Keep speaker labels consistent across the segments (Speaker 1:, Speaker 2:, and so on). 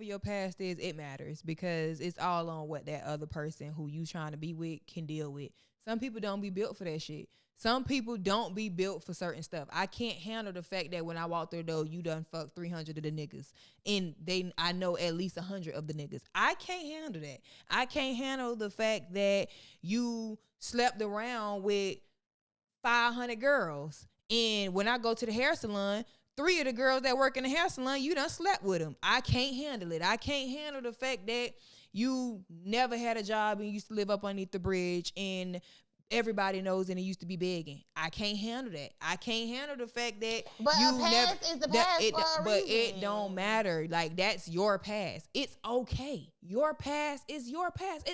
Speaker 1: your past is, it matters because it's all on what that other person who you trying to be with can deal with. Some people don't be built for that shit. Some people don't be built for certain stuff. I can't handle the fact that when I walk through the door, you done fuck 300 of the niggas. And I know at least 100 of the niggas. I can't handle that. I can't handle the fact that you slept around with 500 girls. And when I go to the hair salon, 3 of the girls that work in the hair salon, you done slept with them. I can't handle it. I can't handle the fact that you never had a job and you used to live up underneath the bridge and everybody knows and it used to be begging. I can't handle that. I can't handle the fact that
Speaker 2: but
Speaker 1: you
Speaker 2: a past
Speaker 1: never
Speaker 2: is the past for a
Speaker 1: but
Speaker 2: reason.
Speaker 1: it don't matter. Like, that's your past. It's okay. Your past is your past.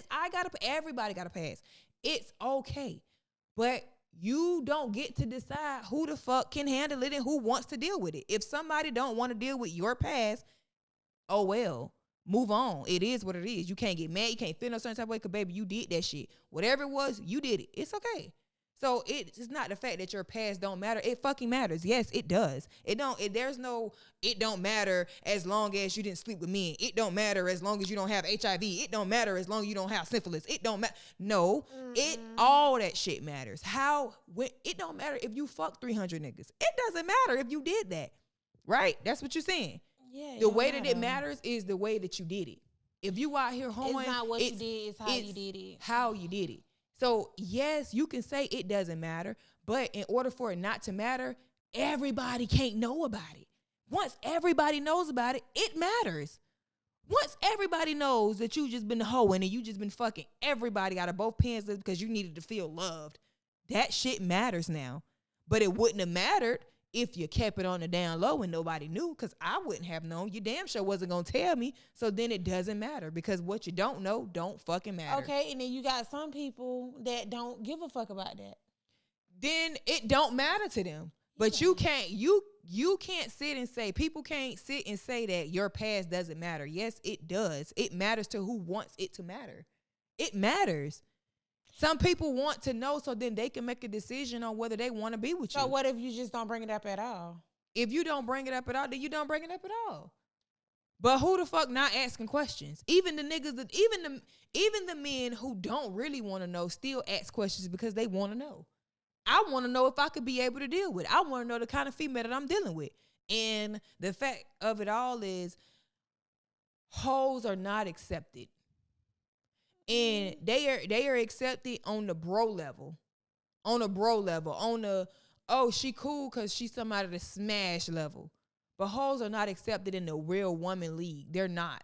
Speaker 1: Everybody got a past. It's okay. But you don't get to decide who the fuck can handle it and who wants to deal with it. If somebody don't want to deal with your past, oh well. Move on. It is what it is. You can't get mad. You can't feel no certain type of way because, baby, you did that shit. Whatever it was, you did it. It's okay. So it's not the fact that your past don't matter. It fucking matters. Yes, it does. It don't matter as long as you didn't sleep with men. It don't matter as long as you don't have HIV. It don't matter as long as you don't have syphilis. It don't matter. No, all that shit matters. It don't matter if you fuck 300 niggas. It doesn't matter if you did that. Right? That's what you're saying.
Speaker 2: Yeah,
Speaker 1: the way that it matters is the way that you did it. If you out here hoeing,
Speaker 2: it's not what you did, it's how you did it.
Speaker 1: How you did it. So yes, you can say it doesn't matter, but in order for it not to matter, everybody can't know about it. Once everybody knows about it, it matters. Once everybody knows that you just been hoeing and you just been fucking everybody out of both pants because you needed to feel loved, that shit matters now. But it wouldn't have mattered if you kept it on the down low and nobody knew, because I wouldn't have known. You damn sure wasn't going to tell me. So then it doesn't matter, because what you don't know don't fucking matter.
Speaker 2: Okay, and then you got some people that don't give a fuck about that.
Speaker 1: Then it don't matter to them. But you can't sit and say, people can't sit and say that your past doesn't matter. Yes, it does. It matters to who wants it to matter. It matters. Some people want to know so then they can make a decision on whether they want to be with you.
Speaker 2: So what if you just don't bring it up at all?
Speaker 1: If you don't bring it up at all, then you don't bring it up at all. But who the fuck not asking questions? Even the niggas, even the men who don't really want to know still ask questions because they want to know. I want to know if I could be able to deal with it. I want to know the kind of female that I'm dealing with. And the fact of it all is, hoes are not accepted. And they are accepted on the bro level. On a bro level. On the, oh, she cool because she's somebody to smash level. But hoes are not accepted in the real woman league. They're not.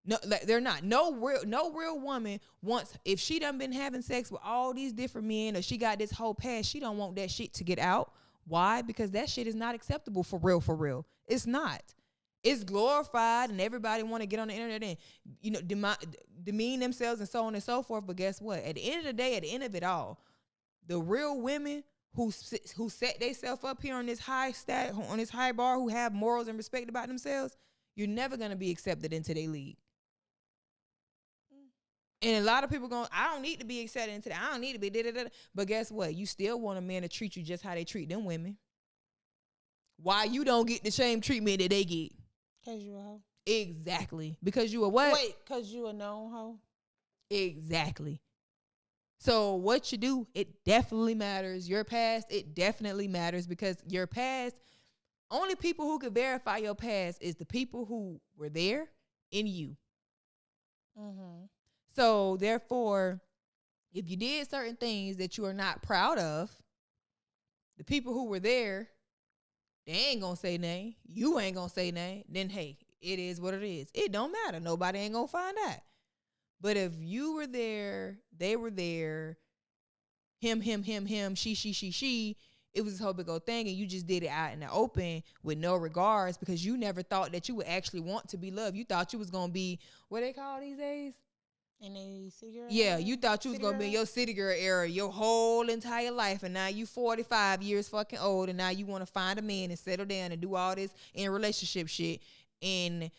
Speaker 1: No, they're not. No real woman wants, if she done been having sex with all these different men or she got this whole past, she don't want that shit to get out. Why? Because that shit is not acceptable for real. It's not. It's glorified and everybody want to get on the internet and, you know, demean themselves and so on and so forth. But guess what? At the end of the day, at the end of it all, the real women who set themselves up here on this high on this high bar, who have morals and respect about themselves, you're never going to be accepted into their league. And a lot of people going, I don't need to be accepted into that. I don't need to be da-da-da. But guess what? You still want a man to treat you just how they treat them women. Why you don't get the same treatment that they get?
Speaker 2: Because you a hoe.
Speaker 1: Exactly. Because you a what?
Speaker 2: Wait, because you a known hoe?
Speaker 1: Exactly. So what you do, it definitely matters. Your past, it definitely matters, because your past, only people who can verify your past is the people who were there in you.
Speaker 2: Mm-hmm.
Speaker 1: So therefore, if you did certain things that you are not proud of, the people who were there, they ain't gonna say nothing. You ain't gonna say nothing. Then hey, it is what it is. It don't matter. Nobody ain't gonna find out. But if you were there, they were there, him, she, it was this whole big old thing, and you just did it out in the open with no regards, because you never thought that you would actually want to be loved. You thought you was gonna be, what they call these days?
Speaker 2: In a city girl?
Speaker 1: Yeah, you thought you was going to be in your city girl era your whole entire life, and now you 45 years fucking old, and now you want to find a man and settle down and do all this in relationship shit, and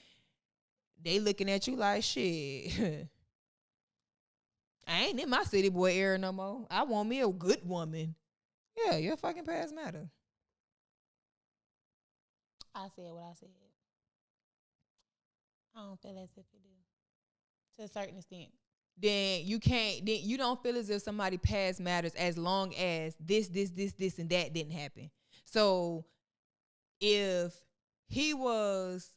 Speaker 1: they looking at you like, shit, I ain't in my city boy era no more. I want me a good woman. Yeah, your fucking past matter.
Speaker 2: I said what I said. I don't feel as if it do. To a certain extent.
Speaker 1: Then you don't feel as if somebody past matters as long as this, and that didn't happen. So if he was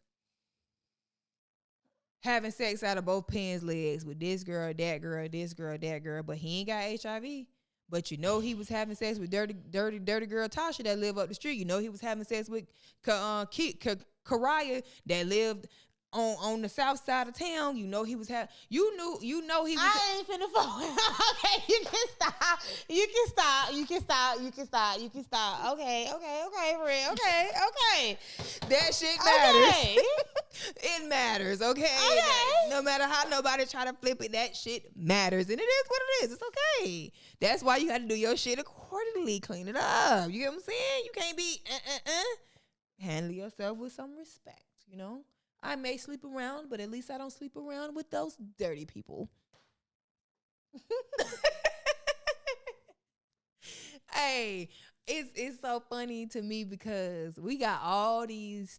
Speaker 1: having sex out of both pants legs with this girl, that girl, this girl, that girl, but he ain't got HIV, but you know he was having sex with dirty girl Tasha that lived up the street. You know he was having sex with Karaya that lived on the south side of town. You know he was having. You know he was.
Speaker 2: I ain't finna fall. Okay, you can stop. You can stop. Okay, Red. Okay.
Speaker 1: That shit matters.
Speaker 2: Okay.
Speaker 1: It matters, okay? No matter how nobody try to flip it, that shit matters. And it is what it is. It's okay. That's why you got to do your shit accordingly. Clean it up. You get what I'm saying? You can't be handle yourself with some respect, you know? I may sleep around, but at least I don't sleep around with those dirty people. Hey, it's so funny to me because we got all these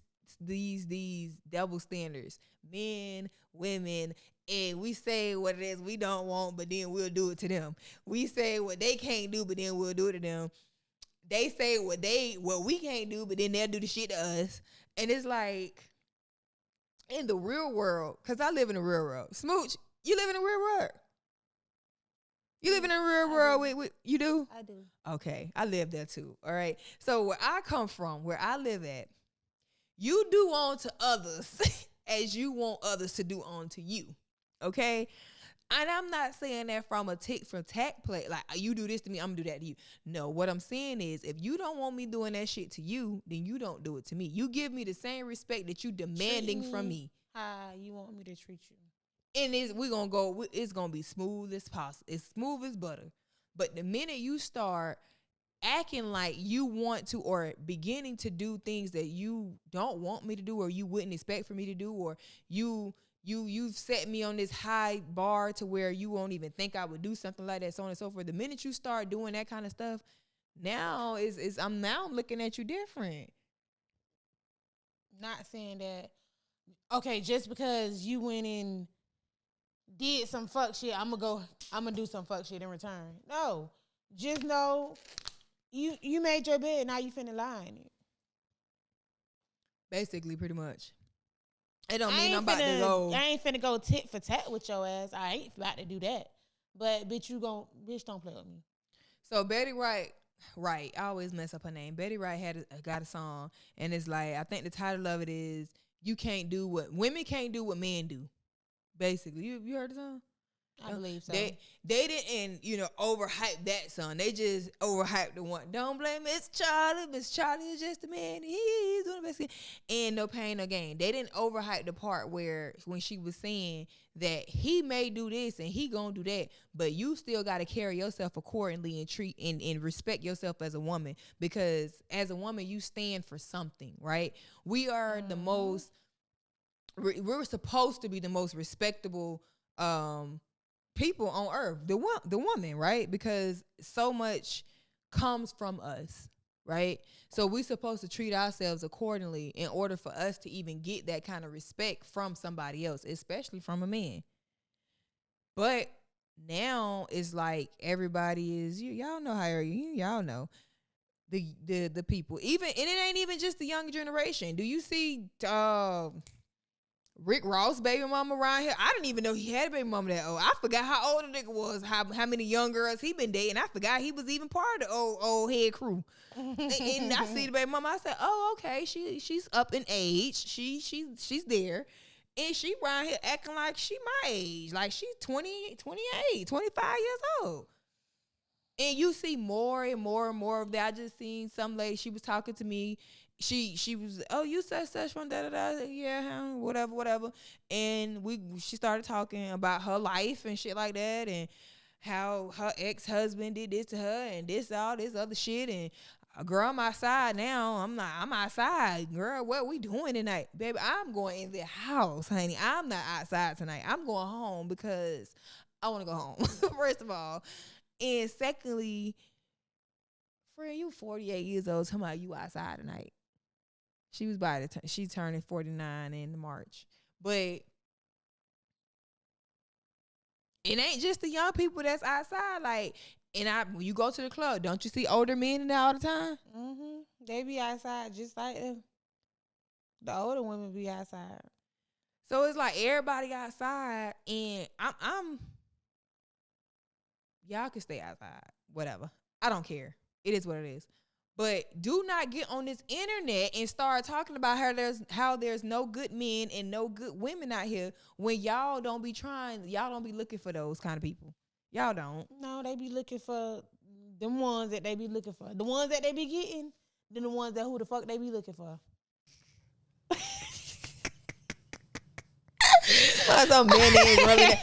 Speaker 1: double standards, men, women, and we say what it is we don't want, but then we'll do it to them. We say what they can't do, but then we'll do it to them. They say what we can't do, but then they'll do the shit to us. And it's like, in the real world, because I live in the real world. Smooch, you live in the real world? You live in the real world with you do?
Speaker 2: I do.
Speaker 1: Okay, I live there too, all right? So where I come from, where I live at, you do on to others as you want others to do on to you, okay? And I'm not saying that from a tick for tack play, like you do this to me, I'm gonna do that to you. No, what I'm saying is if you don't want me doing that shit to you, then you don't do it to me. You give me the same respect that you demanding from me.
Speaker 2: How you want me to treat you.
Speaker 1: And it's gonna be smooth as possible. It's smooth as butter. But the minute you start acting like you want to or beginning to do things that you don't want me to do or you wouldn't expect for me to do, or you've set me on this high bar to where you won't even think I would do something like that, so on and so forth. The minute you start doing that kind of stuff, now I'm looking at you different.
Speaker 2: Not saying that, okay, just because you went and did some fuck shit, I'm gonna do some fuck shit in return. No. Just know you made your bed, now you finna lie in it.
Speaker 1: Basically, pretty much. It don't mean I'm about to go.
Speaker 2: I ain't finna go tit for tat with your ass. I ain't about to do that. But bitch, don't play with me.
Speaker 1: So Betty Wright, I always mess up her name. Betty Wright got a song, and it's like, I think the title of it is "You Can't Do What Women Can't Do What Men Do." Basically, you heard the song?
Speaker 2: I believe so.
Speaker 1: They didn't, overhype that song. They just overhyped the one. Don't blame Miss Charlie. Miss Charlie is just a man. He's doing the best. And no pain, no gain. They didn't overhype the part when she was saying that he may do this and he gonna do that, but you still got to carry yourself accordingly and treat and respect yourself as a woman, because as a woman you stand for something, right? We are the most. We're supposed to be the most respectable people on earth, the woman, right? Because so much comes from us, right? So we're supposed to treat ourselves accordingly in order for us to even get that kind of respect from somebody else, especially from a man. But now it's like everybody is, y'all know how y'all know the people, even, and it ain't even just the younger generation. Do you see Rick Ross baby mama around here? I didn't even know he had a baby mama that old. I forgot how old the nigga was, how many young girls he been dating. I forgot he was even part of the old head crew. and I see the baby mama. I said, oh, okay, she's up in age. She's there. And she around here acting like she my age. Like she's 20, 28, 25 years old. And you see more and more and more of that. I just seen some lady, she was talking to me. She was, oh, you said such one, da-da-da. Yeah, whatever. And she started talking about her life and shit like that, and how her ex-husband did this to her and all this other shit. And girl, I'm outside now. I'm outside. Girl, what we doing tonight? Baby, I'm going in the house, honey. I'm not outside tonight. I'm going home because I want to go home, first of all. And secondly, friend, you 48 years old, talking about you outside tonight. She was she's turning 49 in March. But it ain't just the young people that's outside. Like, when you go to the club, don't you see older men in there all the time?
Speaker 2: Mm-hmm. They be outside just like the older women be outside.
Speaker 1: So it's like everybody outside, and I'm y'all can stay outside, whatever. I don't care. It is what it is. But do not get on this internet and start talking about how there's no good men and no good women out here when y'all don't be looking for those kind of people. Y'all don't.
Speaker 2: No, they be looking for them ones that they be looking for. The ones that they be getting, then the ones that who the fuck they be looking for.
Speaker 1: Some mayonnaise rubbing